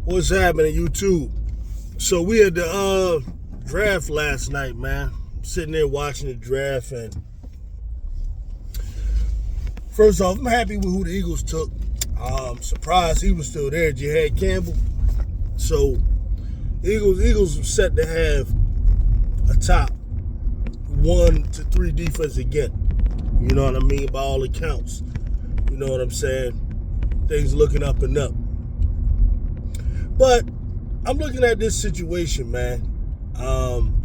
What's happening, YouTube? So we had the draft last night, man. Sitting there watching the draft, and first off, I'm happy with who the Eagles took. Surprised he was still there, Jihad Campbell. So Eagles were set to have a top 1 to 3 defense again. You know what I mean? By all accounts. You know what I'm saying? Things looking up and up. But I'm looking at this situation, man.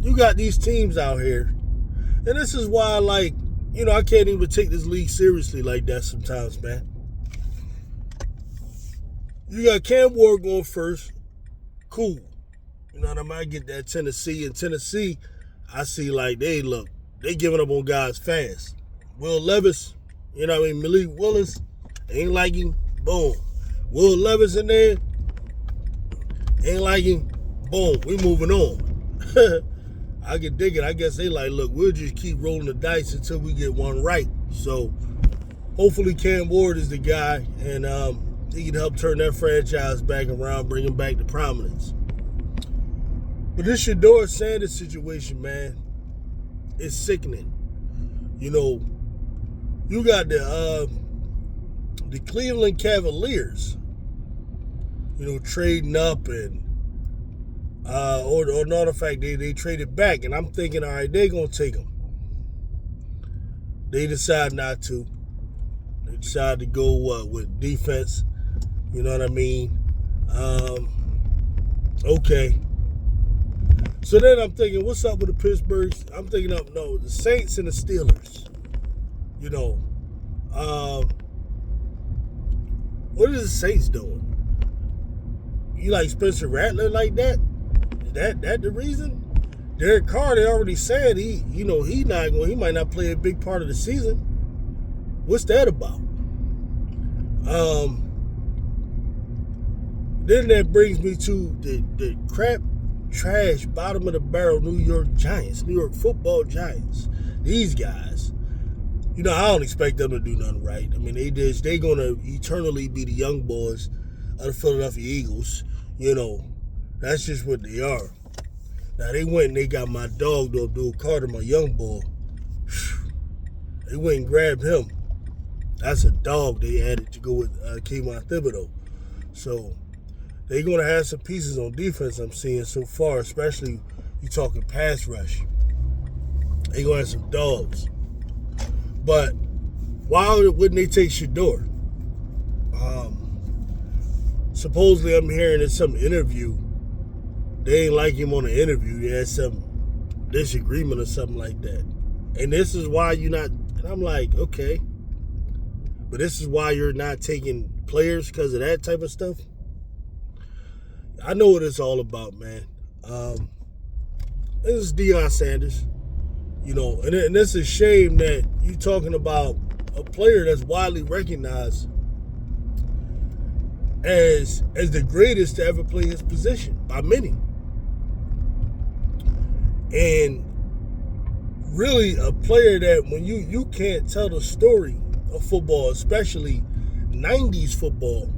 You got these teams out here, and this is why, I can't even take this league seriously like that sometimes, man. You got Cam Ward going first. Cool. You know what I mean? I get that Tennessee. And Tennessee, I see they giving up on guys fast. Will Levis, you know what I mean? Malik Willis, ain't like him. Boom. Will Levis in there, ain't like him. Boom. We moving on. I can dig it. I guess they look, we'll just keep rolling the dice until we get one right. So hopefully Cam Ward is the guy, and he can help turn that franchise back around, bring him back to prominence. But this Sheduer Sanders situation, man, is sickening. You know, you got the Cleveland Cavaliers, trading up and or not, in fact, they traded back, and I'm thinking, all right, they're gonna take him. They decide not to. They decide to go with defense. You know what I mean? Okay. So then I'm thinking, what's up with the Pittsburghs? I'm thinking the Saints and the Steelers. What is the Saints doing? You like Spencer Rattler like that? Is that the reason? Derek Carr, they already said he might not play a big part of the season. What's that about? Then that brings me to the crap, trash, bottom of the barrel New York football Giants. These guys, I don't expect them to do nothing right. I mean, they gonna eternally be the young boys of the Philadelphia Eagles. That's just what they are. Now, they went and they got my dog, though, Abdul Carter, my young boy. They went and grabbed him. That's a dog they added to go with Kayvon Thibodeau. So, they're going to have some pieces on defense I'm seeing so far, especially you talking pass rush. They're going to have some dogs. But why wouldn't they take Sheduer? Supposedly, I'm hearing in some interview, they ain't like him on the interview. They had some disagreement or something like that. And this is why you're not, and I'm like, okay. But this is why you're not taking players because of that type of stuff? I know what it's all about, man. This is Sheduer Sanders. And it's a shame that you're talking about a player that's widely recognized as the greatest to ever play his position by many. And really a player that when you can't tell the story of football, especially 90s football,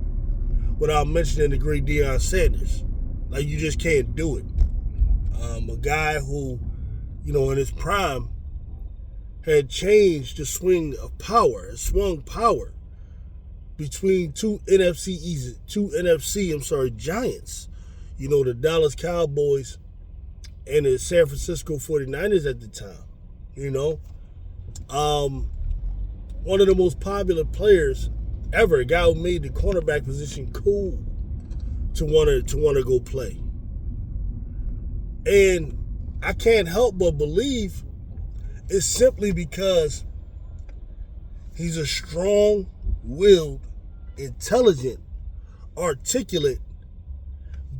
without mentioning the great Sheduer Sanders. You just can't do it. A guy who, in his prime had changed the swing of power, swung power between two NFC giants. The Dallas Cowboys and the San Francisco 49ers at the time. One of the most popular players ever, a guy who made the cornerback position cool to want to go play. And I can't help but believe it's simply because he's a strong-willed, intelligent, articulate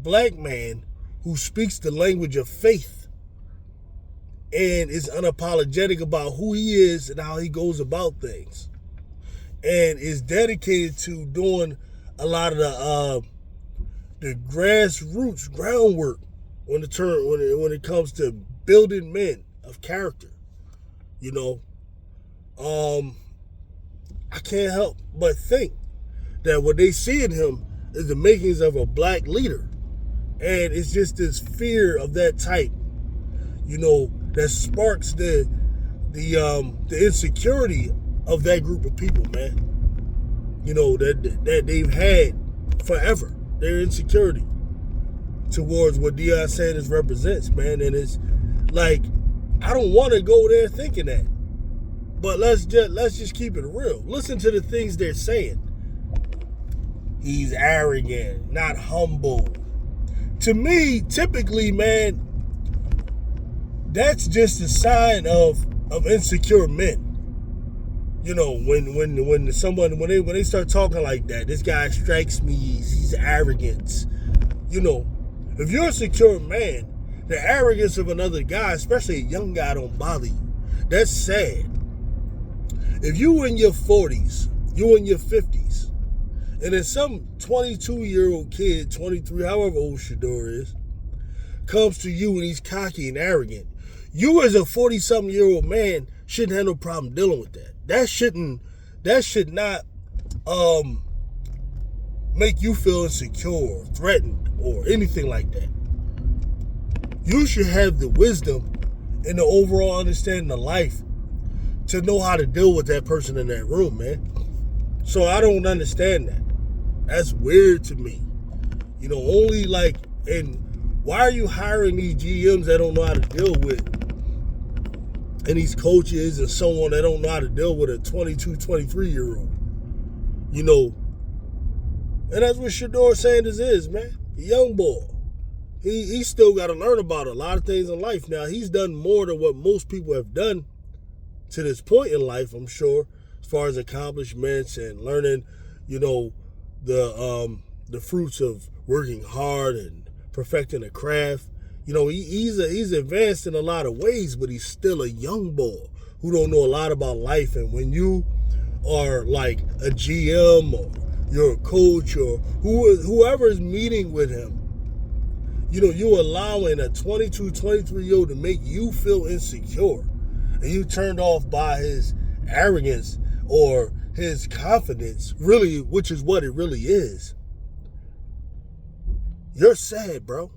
black man who speaks the language of faith and is unapologetic about who he is and how he goes about things, and is dedicated to doing a lot of the grassroots groundwork when it comes to building men of character. I can't help but think that what they see in him is the makings of a black leader. And it's just this fear of that type, that sparks the insecurity of that group of people, man. That they've had forever. Their insecurity towards what Deion Sanders represents, man. And it's like, I don't want to go there thinking that. But let's just keep it real. Listen to the things they're saying. He's arrogant, not humble. To me, typically, man, that's just a sign of insecure men. When they start talking like that, this guy strikes me, he's arrogant. If you're a secure man, the arrogance of another guy, especially a young guy, don't bother you. That's sad. If you in your 40s, you in your 50s, and then some 22-year-old kid, 23, however old Sheduer is, comes to you and he's cocky and arrogant, you as a 40-something-year-old man shouldn't have no problem dealing with that. That should not make you feel insecure or threatened or anything like that. You should have the wisdom and the overall understanding of life to know how to deal with that person in that room, man. So I don't understand that. That's weird to me. And why are you hiring these GMs that don't know how to deal with, and these coaches and so on that don't know how to deal with a 22, 23-year-old? And that's what Sheduer Sanders is, man. A young boy. He still got to learn about a lot of things in life. Now, he's done more than what most people have done to this point in life, I'm sure, as far as accomplishments and learning, the fruits of working hard and perfecting a craft. He's advanced in a lot of ways, but he's still a young boy who don't know a lot about life. And when you are like a GM or you're a coach or whoever is meeting with him, you're allowing a 22, 23-year-old to make you feel insecure, and you turned off by his arrogance or his confidence, really, which is what it really is. You're sad, bro.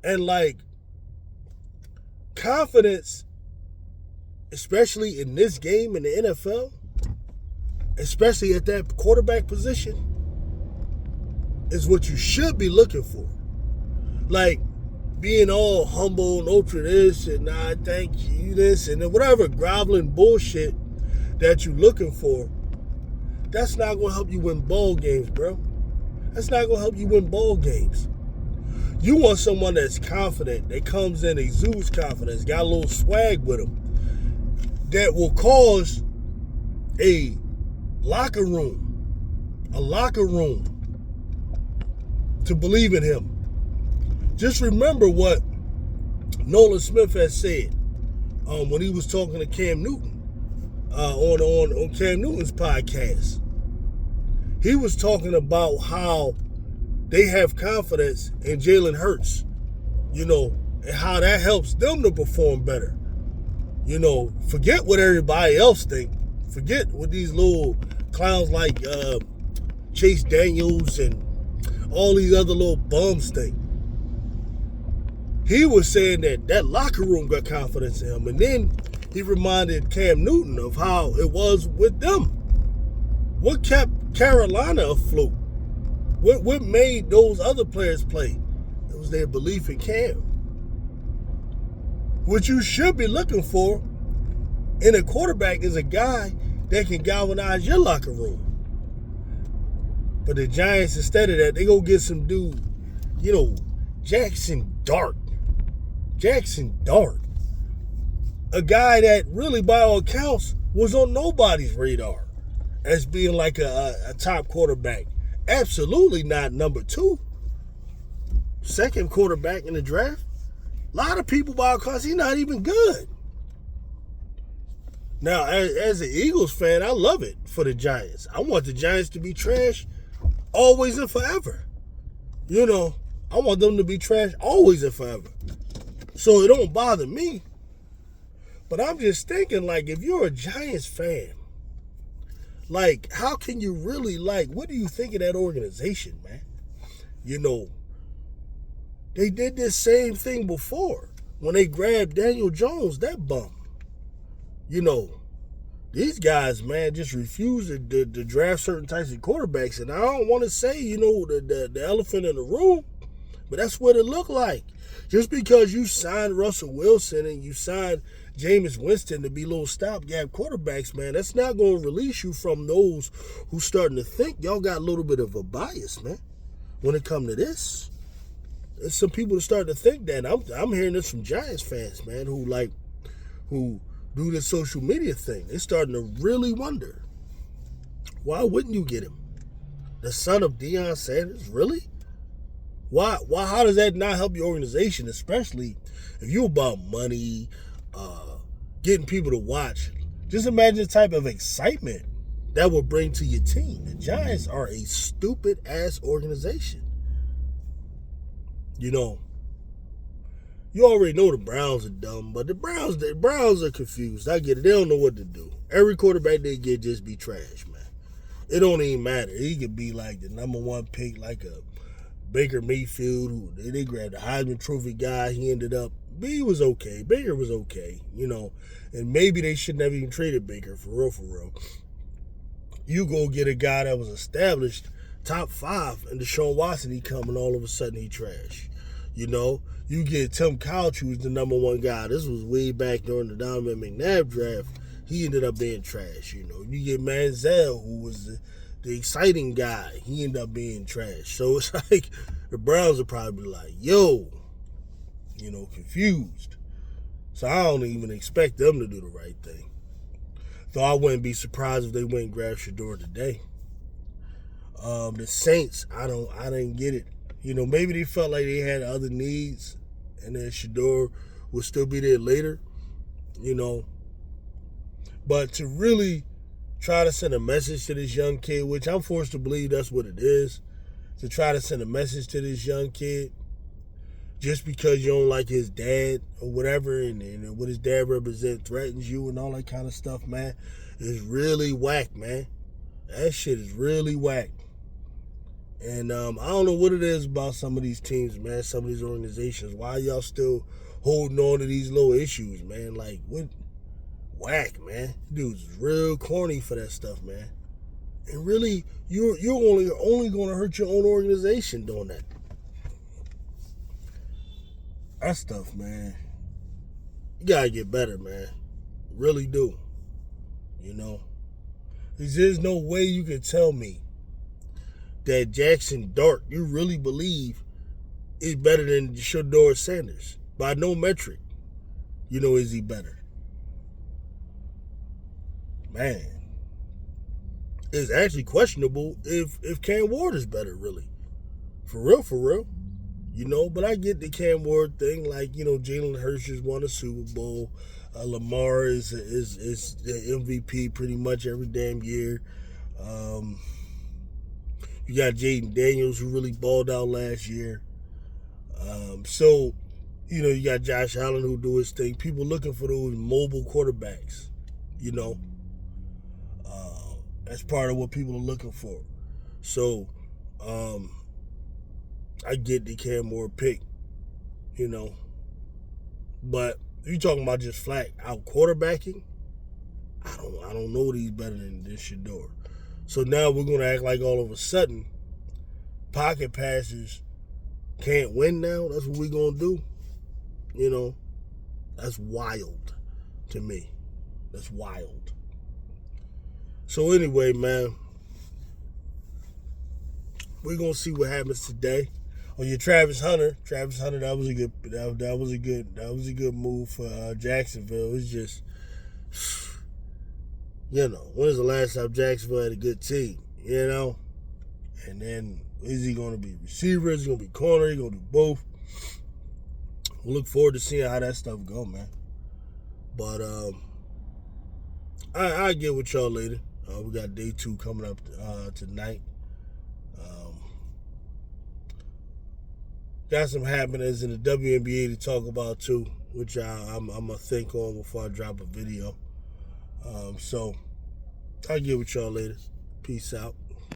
And confidence, especially in this game in the NFL, especially at that quarterback position, is what you should be looking for. Being all humble and ultra this and I thank you this and then whatever groveling bullshit that you're looking for, that's not going to help you win ball games, bro. That's not going to help you win ball games. You want someone that's confident, that comes in, exudes confidence, got a little swag with them, that will cause a locker room to believe in him. Just remember what Nolan Smith has said when he was talking to Cam Newton on Cam Newton's podcast. He was talking about how they have confidence in Jalen Hurts, and how that helps them to perform better. Forget what everybody else think. Forget what these little clowns like Chase Daniels and all these other little bums think. He was saying that locker room got confidence in him. And then he reminded Cam Newton of how it was with them. What kept Carolina afloat? What made those other players play? It was their belief in Cam. What you should be looking for in a quarterback is a guy that can galvanize your locker room. But the Giants, instead of that, they go get some dude, Jackson Dart. A guy that really, by all accounts, was on nobody's radar as being like a top quarterback. Absolutely not number 2. Second quarterback in the draft. A lot of people, by all accounts, he's not even good. Now, as an Eagles fan, I love it for the Giants. I want the Giants to be trash always and forever. I want them to be trash always and forever. So it don't bother me. But I'm just thinking, if you're a Giants fan, how can you really, what do you think of that organization, man? They did this same thing before when they grabbed Daniel Jones, that bum. You know, these guys, man, just refuse to draft certain types of quarterbacks. And I don't want to say, the elephant in the room, but that's what it looked like. Just because you signed Russell Wilson and you signed Jameis Winston to be little stopgap quarterbacks, man, that's not going to release you from those who starting to think y'all got a little bit of a bias, man, when it comes to this. There's some people that start to think that. I'm hearing this from Giants fans, man, who do this social media thing. They're starting to really wonder, why wouldn't you get him? The son of Deion Sanders? Really? Why? How does that not help your organization, especially if you're about money, getting people to watch? Just imagine the type of excitement that will bring to your team. The Giants are a stupid-ass organization. You already know the Browns are dumb, but the Browns are confused. I get it. They don't know what to do. Every quarterback they get just be trash, man. It don't even matter. He could be like the number one pick, like a Baker Mayfield, who they grabbed the Heisman Trophy guy. He ended up, he was okay. Baker was okay, and maybe they shouldn't have even traded Baker, for real. You go get a guy that was established top 5, and Deshaun Watson, he come, and all of a sudden he trash. You get Tim Couch, who was the number 1 guy. This was way back during the Donovan McNabb draft. He ended up being trash. You get Manziel, who was the exciting guy. He ended up being trash. So it's like the Browns are probably like, confused. So I don't even expect them to do the right thing. Though I wouldn't be surprised if they went and grabbed Sheduer today. The Saints, I didn't get it. Maybe they felt like they had other needs, and then Sheduer would still be there later. But to really try to send a message to this young kid, which I'm forced to believe that's what it is, to try to send a message to this young kid just because you don't like his dad or whatever, and what his dad represents threatens you and all that kind of stuff, man, is really whack, man. That shit is really whack. And I don't know what it is about some of these teams, man, some of these organizations. Why y'all still holding on to these little issues, man? Like, what? Whack, man. Dude's real corny for that stuff, man. And really, you're only going to hurt your own organization doing that. That stuff, man. You got to get better, man. Really do. There's no way you can tell me that Jackson Dart, you really believe, is better than Sheduer Sanders. By no metric, is he better? Man, it's actually questionable if Cam Ward is better, really. For real. But I get the Cam Ward thing, like, Jalen Hurts has won a Super Bowl. Lamar is the MVP pretty much every damn year. You got Jaden Daniels, who really balled out last year. So, you got Josh Allen, who do his thing. People looking for those mobile quarterbacks, That's part of what people are looking for. So, I get the Cam Ward pick, But if you're talking about just flat out quarterbacking, I don't know that he's better than Sheduer. So now we're going to act like all of a sudden pocket passers can't win now? That's what we're going to do? That's wild to me. That's wild. So anyway, man, we're going to see what happens today. On your Travis Hunter, that was a good move for Jacksonville. It's just, when was the last time Jacksonville had a good team, And then, is he going to be receiver? Is he going to be corner? Is he going to do both? We'll look forward to seeing how that stuff go, man. But I'll get with y'all later. We got day 2 coming up tonight. Got some happenings in the WNBA to talk about too, which I'm going to think on before I drop a video. So I'll get with y'all later. Peace out.